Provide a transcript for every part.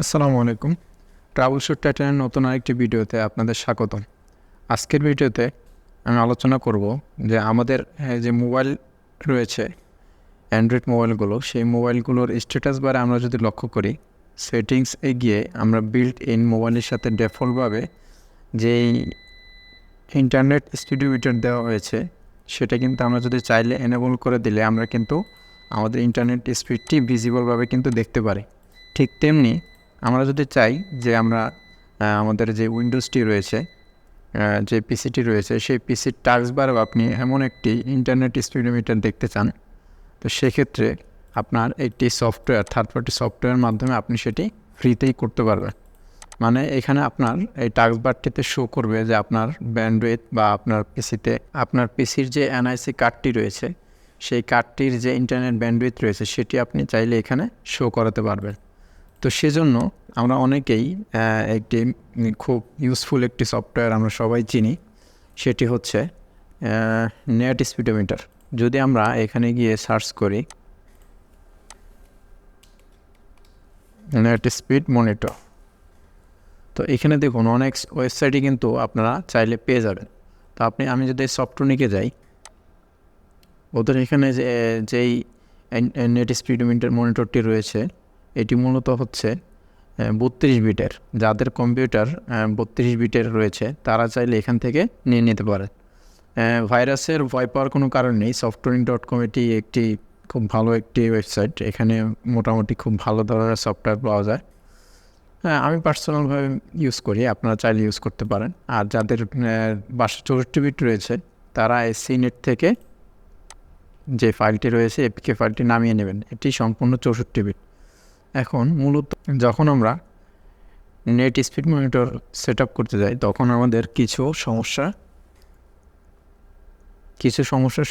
আসসালামু আলাইকুম। Travel shoot টাইটানের নতুন আরেকটি ভিডিওতে আপনাদের স্বাগতম। আজকের ভিডিওতে আমি আলোচনা করব যে আমাদের যে মোবাইল রয়েছে, অ্যান্ড্রয়েড মোবাইলগুলো, সেই মোবাইলগুলোর স্ট্যাটাস বারে আমরা যদি লক্ষ্য করি, সেটিংসে গিয়ে আমরা বিল্ট ইন মোবাইলের সাথে ডিফল্টভাবে যেই ইন্টারনেট স্পিডোমিটার দেওয়া হয়েছে, সেটা কিন্তু আমরা যদি চাইলে এনেবল করে দিলে আমরা কিন্তু আমাদের ইন্টারনেট স্পিডটি ভিজিবলভাবে কিন্তু দেখতে পারি। ঠিক তেমনি আমরা যদি চাই যে আমরা আমাদের যে উইন্ডোজটি রয়েছে, যে পিসিটি রয়েছে, সেই পিসির টাস্কবারেও আপনি এমন একটি ইন্টারনেট স্পিডোমিটার দেখতে চান, তো সেক্ষেত্রে আপনার একটি সফটওয়্যার, থার্ড পার্টি সফটওয়্যারের মাধ্যমে আপনি সেটি ফ্রিতেই করতে পারবেন। মানে এখানে আপনার এই টাস্কবারটিতে শো করবে যে আপনার ব্যান্ডউইথ বা আপনার পিসিতে আপনার পিসির যে এনআইসি কার্ডটি রয়েছে, সেই কার্ডটির যে ইন্টারনেট ব্যান্ডউইথ রয়েছে সেটি আপনি চাইলে এখানে শো করাতে পারবেন। তো সেজন্য আমরা অনেকেই একটি খুব ইউজফুল একটি সফটওয়্যার আমরা সবাই চিনি, সেটি হচ্ছে নেট স্পিডোমিটার। যদি আমরা এখানে গিয়ে সার্চ করি নেট স্পিড মনিটর, তো এখানে দেখুন অনেক ওয়েবসাইটই কিন্তু আপনারা চাইলে পেয়ে যাবেন। তো আমি যদি সফটওয়্যারকে যাই, ওদের এখানে যেই নেট স্পিডোমিটার মনিটরটি রয়েছে, এটি মূলত হচ্ছে 32 বিটের। যাদের কম্পিউটার 32 বিটের রয়েছে তারা চাইলে এখান থেকে নিয়ে নিতে পারে। ভাইরাসের ভয় পাওয়ার কোনো কারণ নেই। সফটওয়্যার.com এটি একটি খুব ভালো একটি ওয়েবসাইট। এখানে মোটামুটি খুব ভালো ধরনের সফটওয়্যার পাওয়া যায়। হ্যাঁ, আমি পার্সোনালভাবে ইউজ করি, আপনারা চাইলে ইউজ করতে পারেন। আর যাদের 64 বিট রয়েছে তারা এই সিনেট থেকে যে ফাইলটি রয়েছে, এপিকে ফাইলটি নামিয়ে নেবেন। এটি সম্পূর্ণ 64 বিট। এখন মূলত যখন আমরা net speed monitor set up করতে যাই, তখন আমাদের কিছু সমস্যার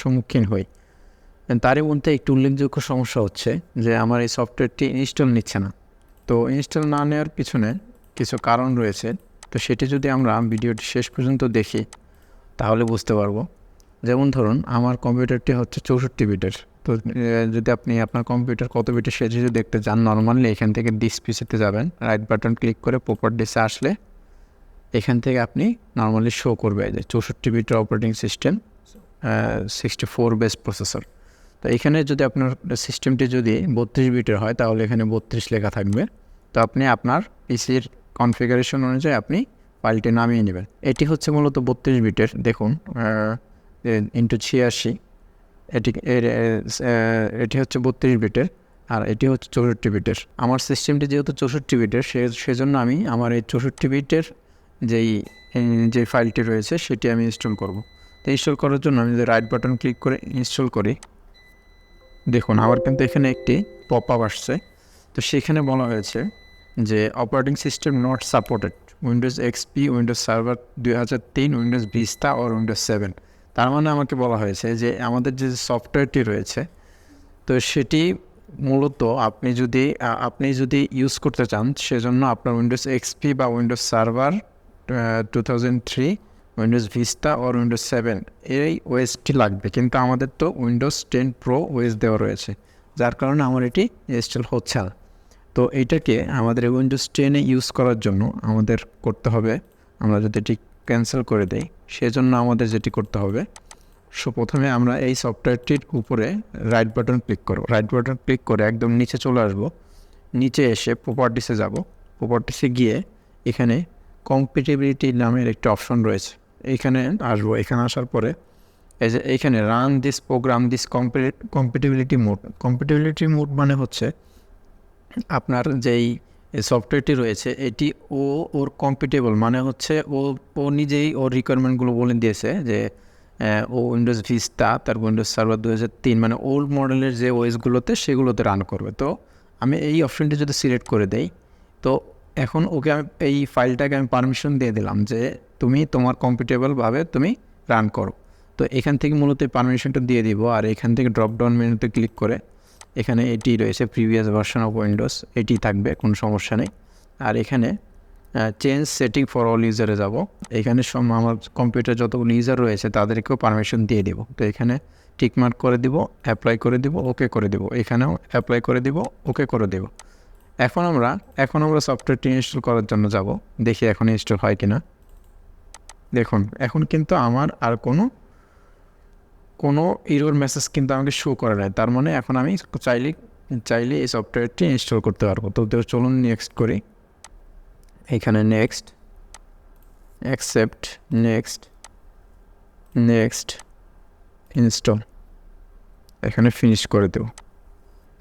সম্মুখীন হই। তারই মধ্যে একটি উল্লেখযোগ্য সমস্যা হচ্ছে যে আমার এই সফটওয়্যারটি ইনস্টল নিচ্ছে না। তো ইনস্টল না নেওয়ার পিছনে কিছু কারণ রয়েছে। তো সেটি যদি আমরা ভিডিওটি শেষ পর্যন্ত দেখি তাহলে বুঝতে পারবো। যেমন ধরুন, আমার কম্পিউটারটি হচ্ছে 64 বিটের। তো যদি আপনি আপনার কম্পিউটার কত বিটের সেটি যদি দেখতে চান, নর্মালি এখান থেকে ডিস পিসিতে যাবেন, রাইট বাটন ক্লিক করে প্রপার্টিসে আসলে এখান থেকে আপনি নর্মালি শো করবে যে 64 বিটের অপারেটিং সিস্টেম, 64 বেস প্রসেসর। তো এখানে যদি আপনার সিস্টেমটি যদি 32 বিটের হয় তাহলে এখানে 32 লেখা থাকবে। তো আপনি আপনার পিসির কনফিগারেশন অনুযায়ী আপনি ফাইলটি নামিয়ে নেবেন। এটি হচ্ছে মূলত 32 বিটের। দেখুন ইন্টু 86, এটি হচ্ছে 32 বিটের আর এটি হচ্ছে 64 বিটের। আমার সিস্টেমটি যেহেতু 64 বিটের, সেজন্য আমি আমার এই 64 বিটের যে ফাইলটি রয়েছে সেটি আমি ইনস্টল করব। তো ইনস্টল করার জন্য আমি যদি রাইট বাটন ক্লিক করে ইনস্টল করি, দেখুন আমার কিন্তু এখানে একটি পপ আপ আসছে। তো সেখানে বলা হয়েছে যে operating system not supported, Windows XP, Windows server 2003, Windows Vista আর উইন্ডোজ 7। তার মানে আমাকে বলা হয়েছে যে আমাদের যে সফটওয়্যারটি রয়েছে, তো সেটি মূলত আপনি যদি ইউজ করতে চান, সেজন্য আপনার উইন্ডোজ এক্সপি বা উইন্ডোজ সার্ভার 2003, উইন্ডোজ ভিস্তা আর উইন্ডোজ 7 এই ওএসটি লাগবে। কিন্তু আমাদের তো উইন্ডোজ 10 প্রো ওএস দেওয়া রয়েছে, যার কারণে আমার এটি ইনস্টল হচ্ছে না। তো এইটাকে আমাদের উইন্ডোজ 10-এ ইউজ করার জন্য আমাদের করতে হবে, আমরা যদি এটি ক্যান্সেল করে দেই, সেজন্য আমাদের যেটি করতে হবে, প্রথমে আমরা এই সফটওয়্যারটির উপরে রাইট বাটন ক্লিক করব। রাইট বাটন ক্লিক করে একদম নিচে চলে আসব। নিচে এসে প্রপার্টিসে যাব। প্রপার্টিসে গিয়ে এখানে কম্পিটিবিলিটি নামের একটি অপশন রয়েছে, এইখানে আসবো। এখানে আসার পরে এই যে এইখানে run this program this compatibility mode. Compatibility mode মানে হচ্ছে আপনার যেই সফটওয়্যারটি রয়েছে এটি ওর কম্পিটেবল, মানে হচ্ছে ও নিজেই ওর রিকোয়ারমেন্টগুলো বলে দিয়েছে যে ও উইন্ডোজ ভিস্তা, তার উইন্ডোজ সার্ভার 2003, মানে ওল্ড মডেলের যে ওএসগুলোতে সেগুলোতে রান করবে। তো আমি এই অপশনটি যদি সিলেক্ট করে দেই, তো এখন ওকে আমি এই ফাইলটাকে আমি পারমিশন দিয়ে দিলাম যে তুমি তোমার কম্পিটেবলভাবে তুমি রান করো। তো এখান থেকে মূলত পারমিশনটা দিয়ে দিব। আর এখান থেকে ড্রপডাউন মেনুতে ক্লিক করে এখানে এটি রয়েছে প্রিভিয়াস ভার্সন অফ উইন্ডোজ, এটি থাকবে, কোনো সমস্যা নেই। আর এখানে চেঞ্জ সেটিং ফর অল ইউজারে যাব। এখানে আমার কম্পিউটার যতগুলো ইউজার রয়েছে তাদেরকেও পারমিশন দিয়ে দেব। তো এখানে টিকমার্ক করে দিব, অ্যাপ্লাই করে দিব, ওকে করে দেব। এখানেও অ্যাপ্লাই করে দিব, ওকে করে দেব। এখন আমরা সফটওয়্যারটি ইনস্টল করার জন্য যাব, দেখি এখন ইনস্টল হয় কিনা। দেখুন এখন কিন্তু আমার আর কোনো এরর মেসেজ কিন্তু আমাকে শো করে নাই, তার মানে এখন আমি চাইলে এই সফটওয়্যারটি ইনস্টল করতে পারবো। তো চলুন নেক্সট করি, এখানে নেক্সট, অ্যাকসেপ্ট, নেক্সট ইনস্টল, এখানে ফিনিশ করে দেব।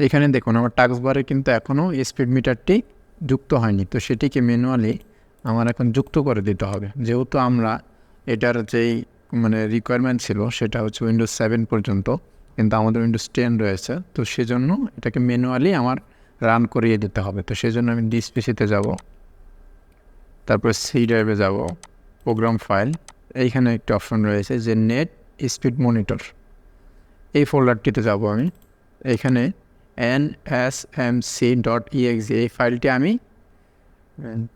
এখানে দেখুন আমার টাস্কবারে কিন্তু এখনও স্পিড মিটারটি যুক্ত হয়নি, তো সেটিকে ম্যানুয়ালি আমার এখন যুক্ত করে দিতে হবে। যেহেতু আমরা এটার যেই রিকোয়ারমেন্ট ছিল সেটা হচ্ছে উইন্ডোজ 7 পর্যন্ত, কিন্তু আমাদের উইন্ডোজ 10 রয়েছে, তো সেজন্য এটাকে ম্যানুয়ালি আমার রান করিয়ে দিতে হবে। তো সেজন্য আমি ডিসপিসিতে যাব, তারপর সি ড্রাইভে যাব, প্রোগ্রাম ফাইল, এইখানে একটি অপশন রয়েছে যে নেট স্পিড মনিটর, এই ফোল্ডারটিতে যাব আমি। এইখানে nsmc.exe এই ফাইলটি আমি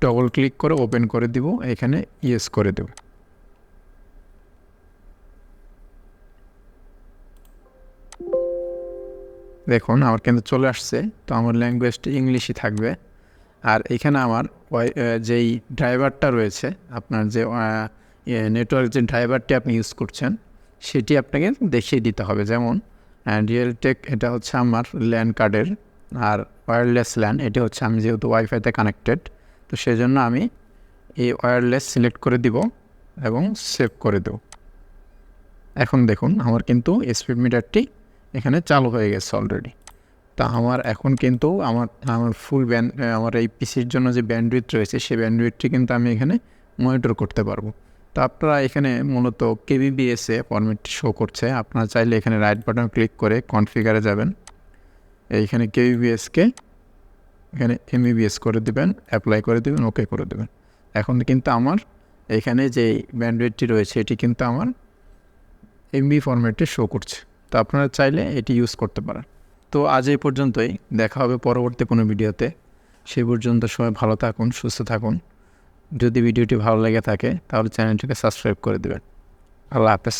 ডবল ক্লিক করে ওপেন করে দিব, এখানে ইয়েস করে দেব। দেখুন আমার কিন্তু চলে আসছে, তো আমার ল্যাঙ্গুয়েজটি ইংলিশই থাকবে। আর এখানে আমার যেই ড্রাইভারটা রয়েছে, আপনার যে নেটওয়ার্ক যে ড্রাইভারটি আপনি ইউজ করছেন সেটি আপনাকে দেখিয়ে দিতে হবে। যেমন রিয়েলটেক, এটা হচ্ছে আমার ল্যান কার্ডের, আর ওয়্যারলেস ল্যান এটি হচ্ছে আমি যেহেতু ওয়াইফাইতে কানেক্টেড, তো সেই জন্য আমি এই ওয়্যারলেস সিলেক্ট করে দিব এবং সেভ করে দেব। এখন দেখুন আমার কিন্তু স্পিড মিটারটি এখানে চালু হয়ে গেছে অলরেডি। তা আমার এখন কিন্তু আমার ফুল আমার এই পিসির জন্য যে ব্যান্ডউইথ রয়েছে সেই ব্যান্ডউইথটি কিন্তু আমি এখানে মনিটর করতে পারবো। তো আপনারা এখানে মূলত কেবিবিএসে ফরম্যাটটি শো করছে, আপনারা চাইলে এখানে রাইট বাটন ক্লিক করে কনফিগারে যাবেন, এইখানে কেবিবিএসকে এখানে এমবিবিএস করে দেবেন, অ্যাপ্লাই করে দেবেন, ওকে করে দেবেন। এখন কিন্তু আমার এখানে যে ব্যান্ডউইথটি রয়েছে এটি কিন্তু আমার এমবি ফরম্যাটে শো করছে, তো আপনারা চাইলে এটি ইউজ করতে পারেন। তো আজ এই পর্যন্তই, দেখা হবে পরবর্তী কোনো ভিডিওতে। সেই পর্যন্ত সবাই ভালো থাকুন, সুস্থ থাকুন। যদি ভিডিওটি ভালো লেগে থাকে তাহলে চ্যানেলটিকে সাবস্ক্রাইব করে দেবেন। আল্লাহ হাফেজ।